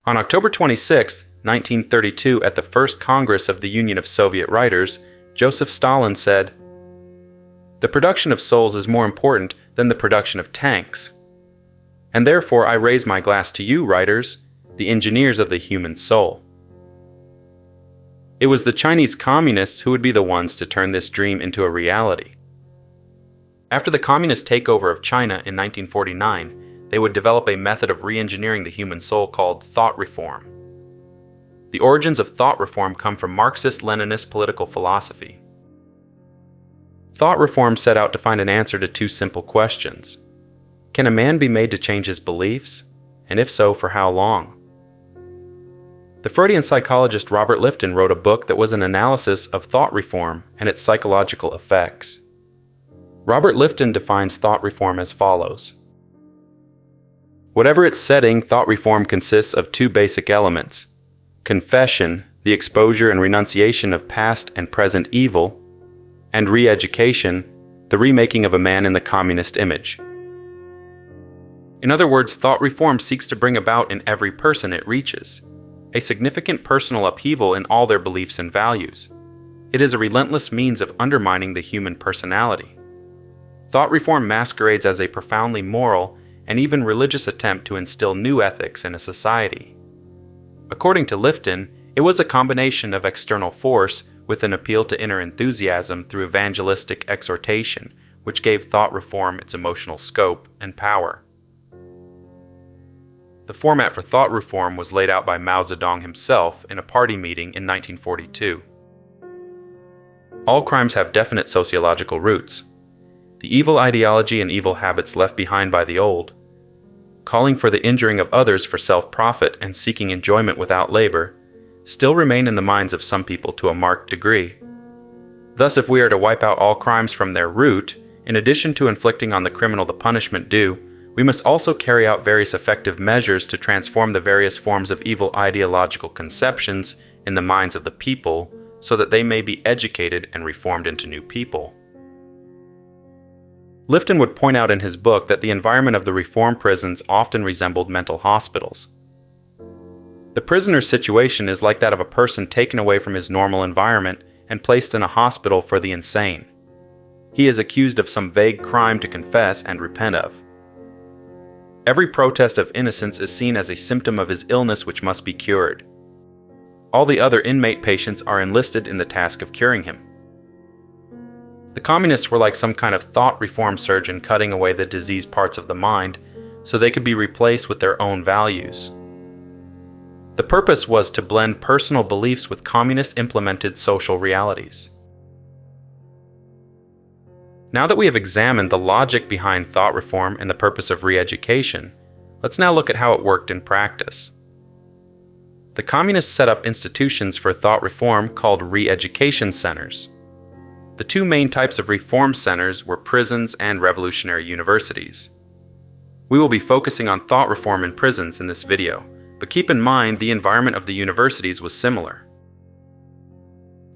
On October 26, 1932, at the First Congress of the Union of Soviet Writers, Joseph Stalin said, "The production of souls is more important than the production of tanks. And therefore I raise my glass to you, writers, the engineers of the human soul." It was the Chinese communists who would be the ones to turn this dream into a reality. After the communist takeover of China in 1949, they would develop a method of re-engineering the human soul called thought reform. The origins of thought reform come from Marxist-Leninist political philosophy. Thought reform set out to find an answer to two simple questions. Can a man be made to change his beliefs? And if so, for how long? The Freudian psychologist Robert Lifton wrote a book that was an analysis of thought reform and its psychological effects. Robert Lifton defines thought reform as follows. Whatever its setting, thought reform consists of two basic elements: confession, the exposure and renunciation of past and present evil, and re-education, the remaking of a man in the communist image. In other words, thought reform seeks to bring about in every person it reaches a significant personal upheaval in all their beliefs and values. It is a relentless means of undermining the human personality. Thought reform masquerades as a profoundly moral and even religious attempt to instill new ethics in a society. According to Lifton, it was a combination of external force with an appeal to inner enthusiasm through evangelistic exhortation, which gave thought reform its emotional scope and power. The format for thought reform was laid out by Mao Zedong himself in a party meeting in 1942. All crimes have definite sociological roots. The evil ideology and evil habits left behind by the old, calling for the injuring of others for self-profit and seeking enjoyment without labor, still remain in the minds of some people to a marked degree. Thus, if we are to wipe out all crimes from their root, in addition to inflicting on the criminal the punishment due, we must also carry out various effective measures to transform the various forms of evil ideological conceptions in the minds of the people so that they may be educated and reformed into new people. Lifton would point out in his book that the environment of the reform prisons often resembled mental hospitals. The prisoner's situation is like that of a person taken away from his normal environment and placed in a hospital for the insane. He is accused of some vague crime to confess and repent of. Every protest of innocence is seen as a symptom of his illness which must be cured. All the other inmate patients are enlisted in the task of curing him. The communists were like some kind of thought reform surgeon cutting away the diseased parts of the mind so they could be replaced with their own values. The purpose was to blend personal beliefs with communist-implemented social realities. Now that we have examined the logic behind thought reform and the purpose of re-education, let's now look at how it worked in practice. The communists set up institutions for thought reform called re-education centers. The two main types of reform centers were prisons and revolutionary universities. We will be focusing on thought reform in prisons in this video, but keep in mind the environment of the universities was similar.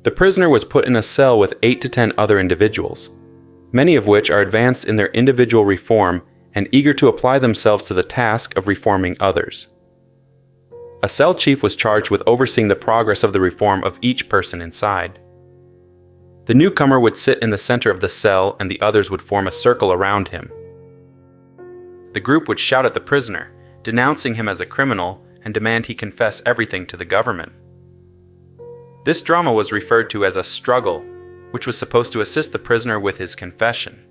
The prisoner was put in a cell with 8 to 10 other individuals, many of which are advanced in their individual reform and eager to apply themselves to the task of reforming others. A cell chief was charged with overseeing the progress of the reform of each person inside. The newcomer would sit in the center of the cell and the others would form a circle around him. The group would shout at the prisoner, denouncing him as a criminal and demand he confess everything to the government. This drama was referred to as a struggle, which was supposed to assist the prisoner with his confession.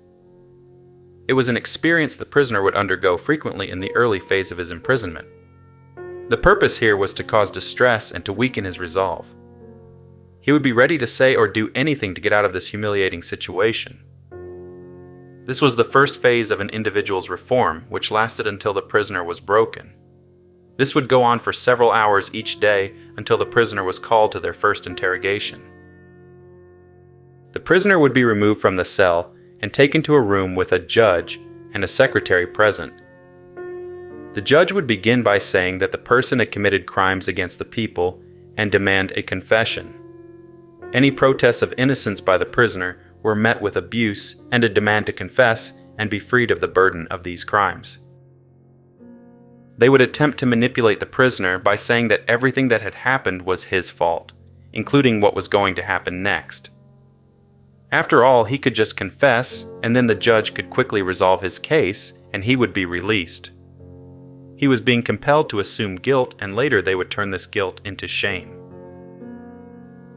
It was an experience the prisoner would undergo frequently in the early phase of his imprisonment. The purpose here was to cause distress and to weaken his resolve. He would be ready to say or do anything to get out of this humiliating situation. This was the first phase of an individual's reform, which lasted until the prisoner was broken. This would go on for several hours each day until the prisoner was called to their first interrogation. The prisoner would be removed from the cell and taken to a room with a judge and a secretary present. The judge would begin by saying that the person had committed crimes against the people and demand a confession. Any protests of innocence by the prisoner were met with abuse and a demand to confess and be freed of the burden of these crimes. They would attempt to manipulate the prisoner by saying that everything that had happened was his fault, including what was going to happen next. After all, he could just confess, and then the judge could quickly resolve his case, and he would be released. He was being compelled to assume guilt, and later they would turn this guilt into shame.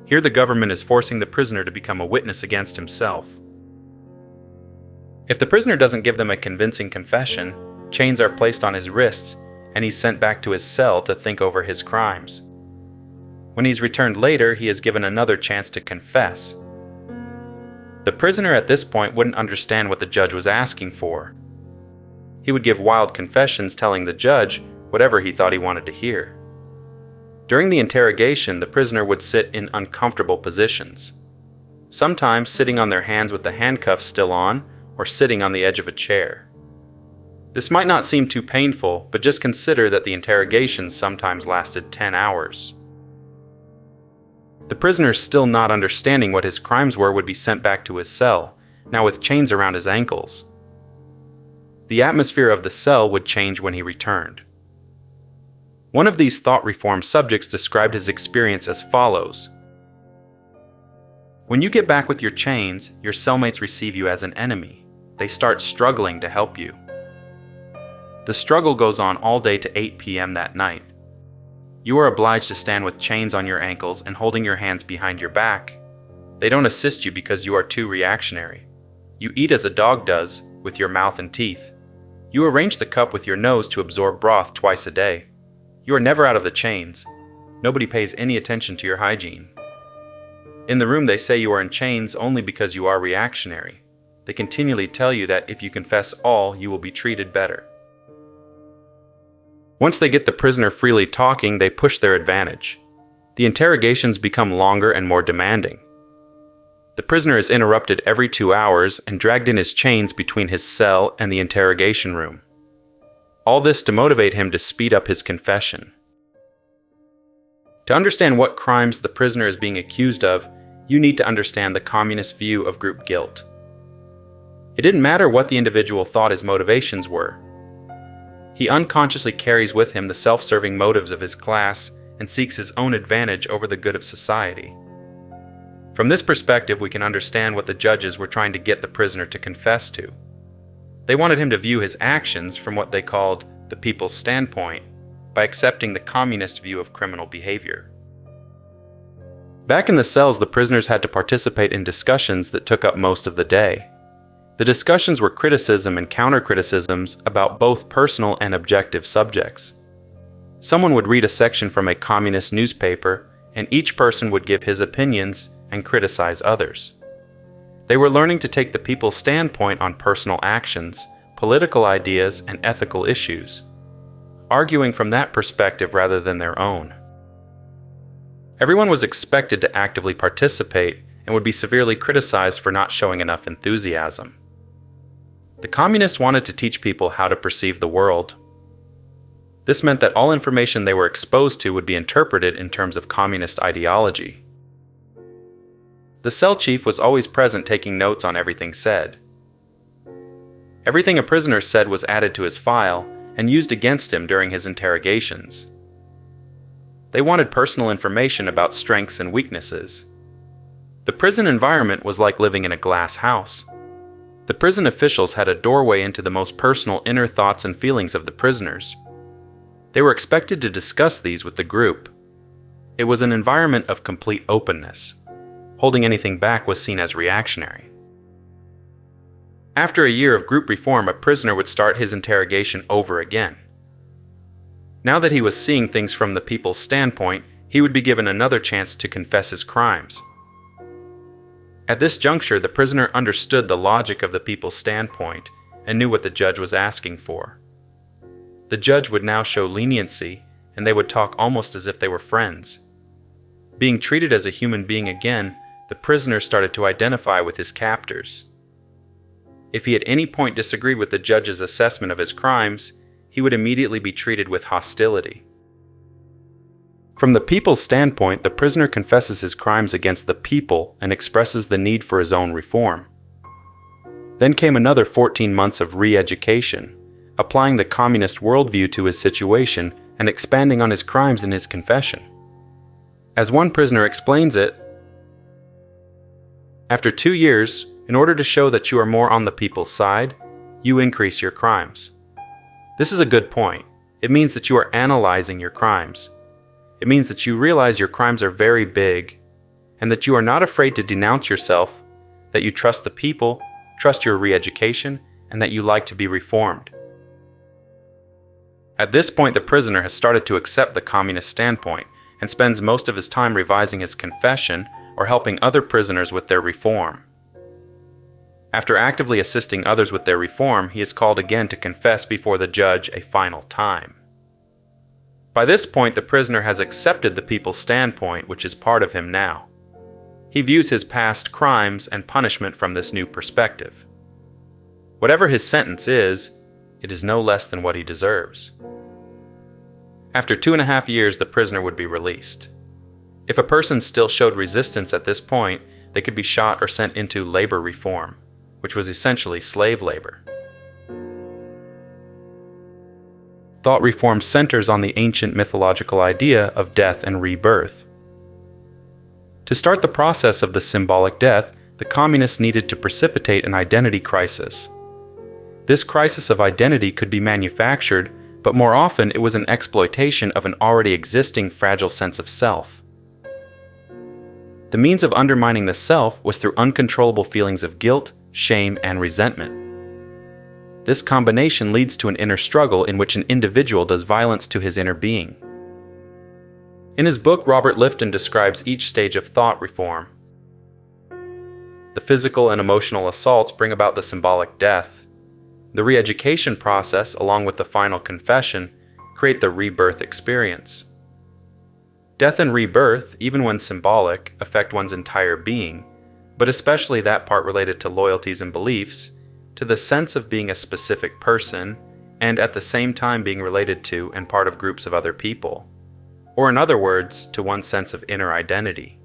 Here the government is forcing the prisoner to become a witness against himself. If the prisoner doesn't give them a convincing confession, chains are placed on his wrists, and he's sent back to his cell to think over his crimes. When he's returned later, he is given another chance to confess. The prisoner at this point wouldn't understand what the judge was asking for. He would give wild confessions telling the judge whatever he thought he wanted to hear. During the interrogation, the prisoner would sit in uncomfortable positions, sometimes sitting on their hands with the handcuffs still on, or sitting on the edge of a chair. This might not seem too painful, but just consider that the interrogations sometimes lasted 10 hours. The prisoner, still not understanding what his crimes were, would be sent back to his cell, now with chains around his ankles. The atmosphere of the cell would change when he returned. One of these thought reform subjects described his experience as follows. When you get back with your chains, your cellmates receive you as an enemy. They start struggling to help you. The struggle goes on all day to 8 p.m. that night. You are obliged to stand with chains on your ankles and holding your hands behind your back. They don't assist you because you are too reactionary. You eat as a dog does, with your mouth and teeth. You arrange the cup with your nose to absorb broth twice a day. You are never out of the chains. Nobody pays any attention to your hygiene. In the room, they say you are in chains only because you are reactionary. They continually tell you that if you confess all, you will be treated better. Once they get the prisoner freely talking, they push their advantage. The interrogations become longer and more demanding. The prisoner is interrupted every 2 hours and dragged in his chains between his cell and the interrogation room. All this to motivate him to speed up his confession. To understand what crimes the prisoner is being accused of, you need to understand the communist view of group guilt. It didn't matter what the individual thought his motivations were. He unconsciously carries with him the self-serving motives of his class and seeks his own advantage over the good of society. From this perspective, we can understand what the judges were trying to get the prisoner to confess to. They wanted him to view his actions from what they called the people's standpoint by accepting the communist view of criminal behavior. Back in the cells, the prisoners had to participate in discussions that took up most of the day. The discussions were criticism and counter-criticisms about both personal and objective subjects. Someone would read a section from a communist newspaper, and each person would give his opinions and criticize others. They were learning to take the people's standpoint on personal actions, political ideas, and ethical issues, arguing from that perspective rather than their own. Everyone was expected to actively participate and would be severely criticized for not showing enough enthusiasm. The communists wanted to teach people how to perceive the world. This meant that all information they were exposed to would be interpreted in terms of communist ideology. The cell chief was always present, taking notes on everything said. Everything a prisoner said was added to his file and used against him during his interrogations. They wanted personal information about strengths and weaknesses. The prison environment was like living in a glass house. The prison officials had a doorway into the most personal inner thoughts and feelings of the prisoners. They were expected to discuss these with the group. It was an environment of complete openness. Holding anything back was seen as reactionary. After a year of group reform, a prisoner would start his interrogation over again. Now that he was seeing things from the people's standpoint, he would be given another chance to confess his crimes. At this juncture, the prisoner understood the logic of the people's standpoint and knew what the judge was asking for. The judge would now show leniency, and they would talk almost as if they were friends. Being treated as a human being again, the prisoner started to identify with his captors. If he at any point disagreed with the judge's assessment of his crimes, he would immediately be treated with hostility. From the people's standpoint, the prisoner confesses his crimes against the people and expresses the need for his own reform. Then came another 14 months of re-education, applying the communist worldview to his situation and expanding on his crimes in his confession. As one prisoner explains it, after 2 years, in order to show that you are more on the people's side, you increase your crimes. This is a good point. It means that you are analyzing your crimes. It means that you realize your crimes are very big, and that you are not afraid to denounce yourself, that you trust the people, trust your re-education, and that you like to be reformed. At this point, the prisoner has started to accept the communist standpoint and spends most of his time revising his confession or helping other prisoners with their reform. After actively assisting others with their reform, he is called again to confess before the judge a final time. By this point, the prisoner has accepted the people's standpoint, which is part of him now. He views his past crimes and punishment from this new perspective. Whatever his sentence is, it is no less than what he deserves. After 2.5 years, the prisoner would be released. If a person still showed resistance at this point, they could be shot or sent into labor reform, which was essentially slave labor. Thought reform centers on the ancient mythological idea of death and rebirth. To start the process of the symbolic death, the communists needed to precipitate an identity crisis. This crisis of identity could be manufactured, but more often it was an exploitation of an already existing fragile sense of self. The means of undermining the self was through uncontrollable feelings of guilt, shame, and resentment. This combination leads to an inner struggle in which an individual does violence to his inner being. In his book, Robert Lifton describes each stage of thought reform. The physical and emotional assaults bring about the symbolic death. The re-education process, along with the final confession, create the rebirth experience. Death and rebirth, even when symbolic, affect one's entire being, but especially that part related to loyalties and beliefs, to the sense of being a specific person, and at the same time being related to and part of groups of other people, or in other words, to one's sense of inner identity.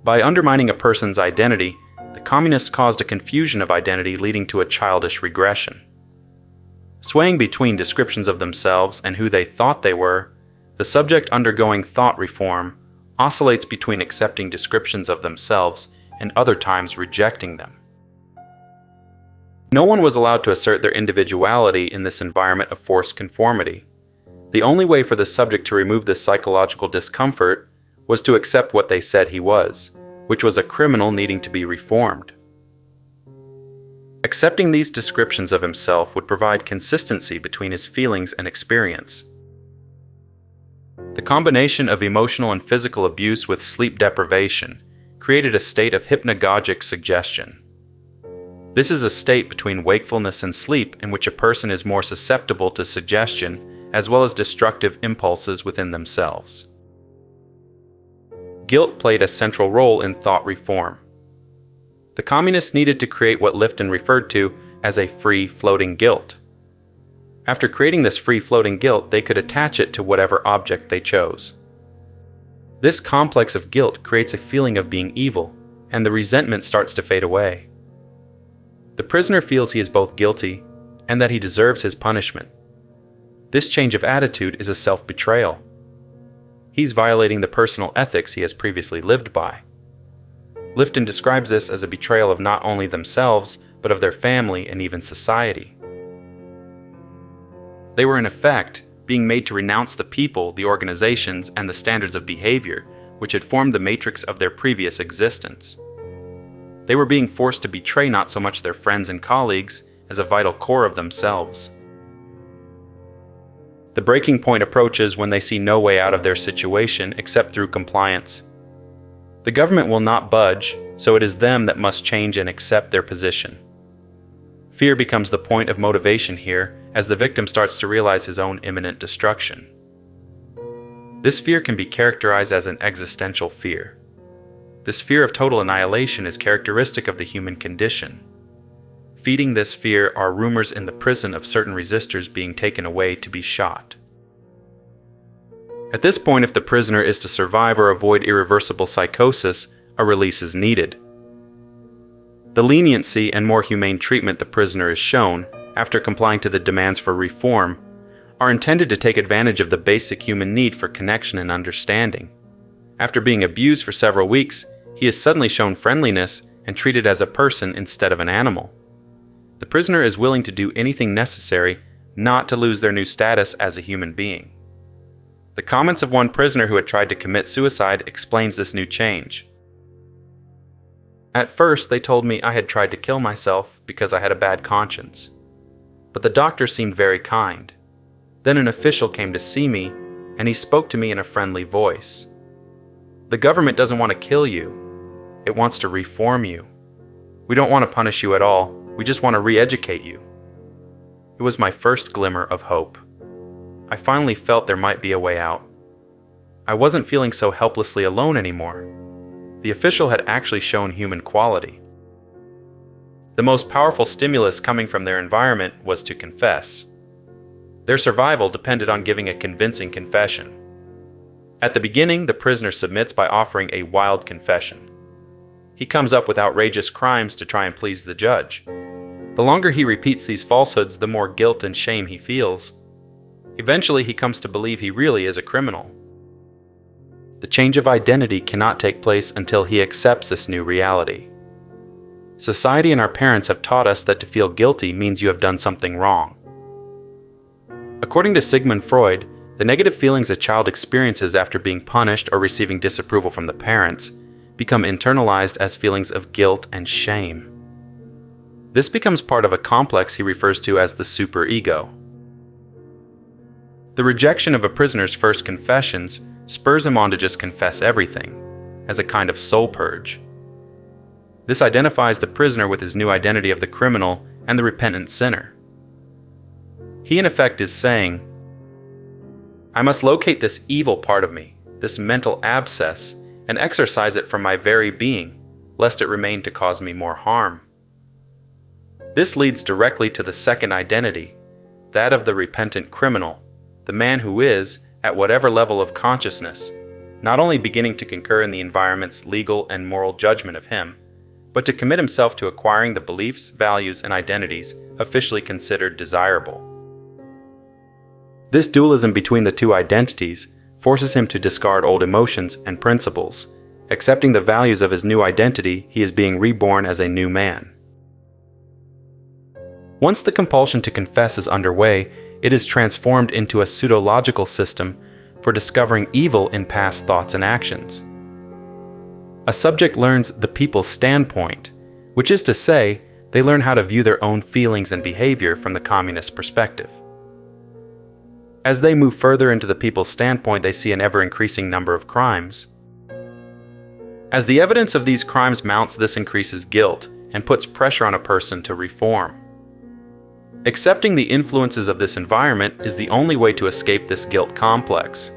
By undermining a person's identity, the communists caused a confusion of identity leading to a childish regression. Swaying between descriptions of themselves and who they thought they were, the subject undergoing thought reform oscillates between accepting descriptions of themselves and other times rejecting them. No one was allowed to assert their individuality in this environment of forced conformity. The only way for the subject to remove this psychological discomfort was to accept what they said he was, which was a criminal needing to be reformed. Accepting these descriptions of himself would provide consistency between his feelings and experience. The combination of emotional and physical abuse with sleep deprivation created a state of hypnagogic suggestion. This is a state between wakefulness and sleep in which a person is more susceptible to suggestion as well as destructive impulses within themselves. Guilt played a central role in thought reform. The communists needed to create what Lifton referred to as a free-floating guilt. After creating this free-floating guilt, they could attach it to whatever object they chose. This complex of guilt creates a feeling of being evil, and the resentment starts to fade away. The prisoner feels he is both guilty and that he deserves his punishment. This change of attitude is a self-betrayal. He's violating the personal ethics he has previously lived by. Lifton describes this as a betrayal of not only themselves, but of their family and even society. They were in effect being made to renounce the people, the organizations, and the standards of behavior which had formed the matrix of their previous existence. They were being forced to betray not so much their friends and colleagues as a vital core of themselves. The breaking point approaches when they see no way out of their situation except through compliance. The government will not budge, so it is them that must change and accept their position. Fear becomes the point of motivation here as the victim starts to realize his own imminent destruction. This fear can be characterized as an existential fear. This fear of total annihilation is characteristic of the human condition. Feeding this fear are rumors in the prison of certain resistors being taken away to be shot. At this point, if the prisoner is to survive or avoid irreversible psychosis, a release is needed. The leniency and more humane treatment the prisoner is shown after complying to the demands for reform, are intended to take advantage of the basic human need for connection and understanding. After being abused for several weeks, he is suddenly shown friendliness and treated as a person instead of an animal. The prisoner is willing to do anything necessary not to lose their new status as a human being. The comments of one prisoner who had tried to commit suicide explains this new change. At first, they told me I had tried to kill myself because I had a bad conscience. But the doctor seemed very kind. Then an official came to see me, and he spoke to me in a friendly voice. The government doesn't want to kill you. It wants to reform you. We don't want to punish you at all. We just want to re-educate you. It was my first glimmer of hope. I finally felt there might be a way out. I wasn't feeling so helplessly alone anymore. The official had actually shown human quality. The most powerful stimulus coming from their environment was to confess. Their survival depended on giving a convincing confession. At the beginning, the prisoner submits by offering a wild confession. He comes up with outrageous crimes to try and please the judge. The longer he repeats these falsehoods, the more guilt and shame he feels. Eventually, he comes to believe he really is a criminal. The change of identity cannot take place until he accepts this new reality. Society and our parents have taught us that to feel guilty means you have done something wrong. According to Sigmund Freud, the negative feelings a child experiences after being punished or receiving disapproval from the parents become internalized as feelings of guilt and shame. This becomes part of a complex he refers to as the superego. The rejection of a prisoner's first confessions spurs him on to just confess everything, as a kind of soul purge. This identifies the prisoner with his new identity of the criminal and the repentant sinner. He in effect is saying, I must locate this evil part of me, this mental abscess, and exorcise it from my very being, lest it remain to cause me more harm. This leads directly to the second identity, that of the repentant criminal, the man who is, at whatever level of consciousness, not only beginning to concur in the environment's legal and moral judgment of him, but to commit himself to acquiring the beliefs, values, and identities officially considered desirable. This dualism between the two identities forces him to discard old emotions and principles. Accepting the values of his new identity, he is being reborn as a new man. Once the compulsion to confess is underway, it is transformed into a pseudological system for discovering evil in past thoughts and actions. A subject learns the people's standpoint, which is to say, they learn how to view their own feelings and behavior from the communist perspective. As they move further into the people's standpoint, they see an ever-increasing number of crimes. As the evidence of these crimes mounts, this increases guilt and puts pressure on a person to reform. Accepting the influences of this environment is the only way to escape this guilt complex.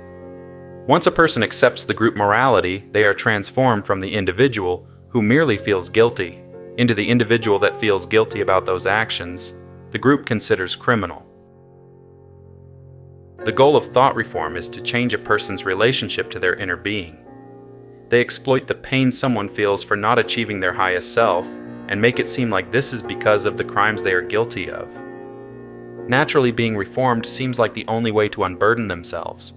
Once a person accepts the group morality, they are transformed from the individual who merely feels guilty into the individual that feels guilty about those actions the group considers criminal. The goal of thought reform is to change a person's relationship to their inner being. They exploit the pain someone feels for not achieving their highest self and make it seem like this is because of the crimes they are guilty of. Naturally, being reformed seems like the only way to unburden themselves.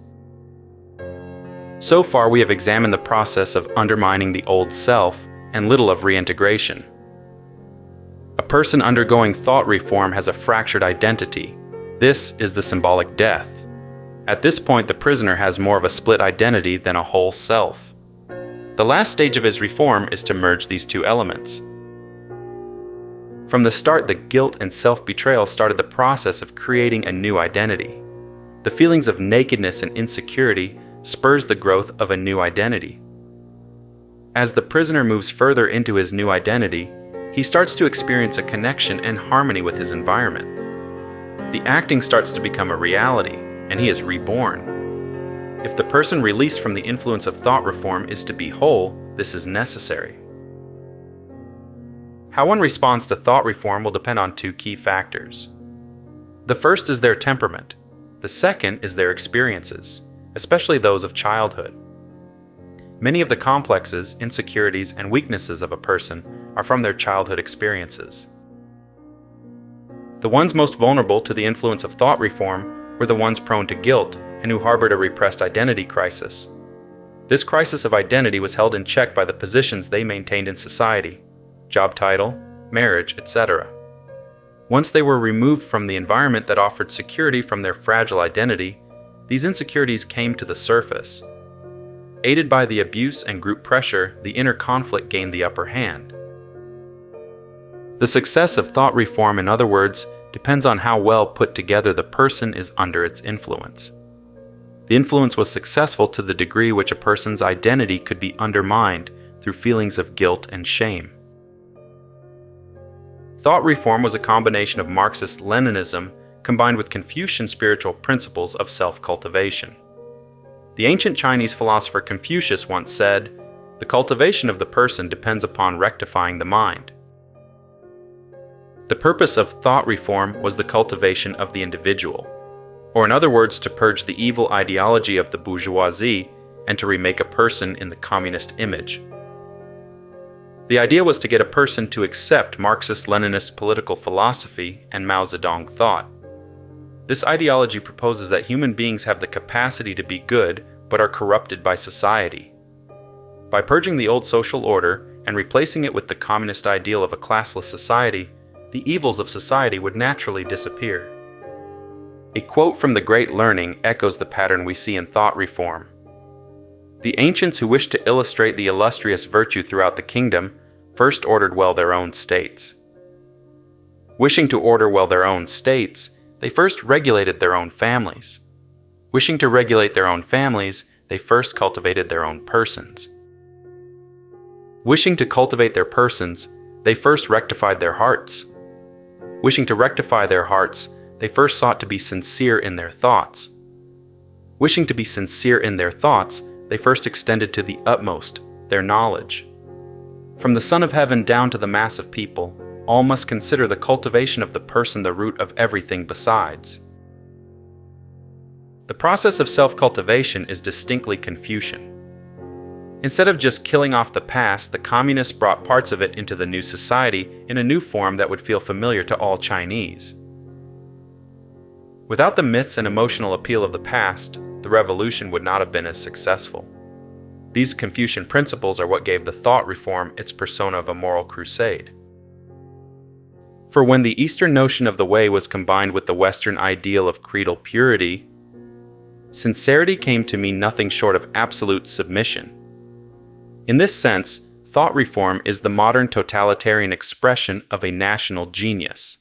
So far, we have examined the process of undermining the old self and little of reintegration. A person undergoing thought reform has a fractured identity. This is the symbolic death. At this point, the prisoner has more of a split identity than a whole self. The last stage of his reform is to merge these two elements. From the start, the guilt and self-betrayal started the process of creating a new identity. The feelings of nakedness and insecurity spurs the growth of a new identity. As the prisoner moves further into his new identity, he starts to experience a connection and harmony with his environment. The acting starts to become a reality, and he is reborn. If the person released from the influence of thought reform is to be whole, this is necessary. How one responds to thought reform will depend on two key factors. The first is their temperament. The second is their experiences, especially those of childhood. Many of the complexes, insecurities, and weaknesses of a person are from their childhood experiences. The ones most vulnerable to the influence of thought reform were the ones prone to guilt and who harbored a repressed identity crisis. This crisis of identity was held in check by the positions they maintained in society, job title, marriage, etc. Once they were removed from the environment that offered security from their fragile identity, these insecurities came to the surface. Aided by the abuse and group pressure, the inner conflict gained the upper hand. The success of thought reform, in other words, depends on how well put together the person is under its influence. The influence was successful to the degree which a person's identity could be undermined through feelings of guilt and shame. Thought reform was a combination of Marxist-Leninism combined with Confucian spiritual principles of self-cultivation. The ancient Chinese philosopher Confucius once said, "The cultivation of the person depends upon rectifying the mind." The purpose of thought reform was the cultivation of the individual, or in other words, to purge the evil ideology of the bourgeoisie and to remake a person in the communist image. The idea was to get a person to accept Marxist-Leninist political philosophy and Mao Zedong thought. This ideology proposes that human beings have the capacity to be good but are corrupted by society. By purging the old social order and replacing it with the communist ideal of a classless society, the evils of society would naturally disappear. A quote from the Great Learning echoes the pattern we see in thought reform. The ancients who wished to illustrate the illustrious virtue throughout the kingdom first ordered well their own states. Wishing to order well their own states, they first regulated their own families. Wishing to regulate their own families, they first cultivated their own persons. Wishing to cultivate their persons, they first rectified their hearts. Wishing to rectify their hearts, they first sought to be sincere in their thoughts. Wishing to be sincere in their thoughts, they first extended to the utmost their knowledge. From the Son of Heaven down to the mass of people, all must consider the cultivation of the person the root of everything besides. The process of self-cultivation is distinctly Confucian. Instead of just killing off the past, the communists brought parts of it into the new society in a new form that would feel familiar to all Chinese. Without the myths and emotional appeal of the past, the revolution would not have been as successful. These Confucian principles are what gave the thought reform its persona of a moral crusade. For when the Eastern notion of the way was combined with the Western ideal of creedal purity, sincerity came to mean nothing short of absolute submission. In this sense, thought reform is the modern totalitarian expression of a national genius.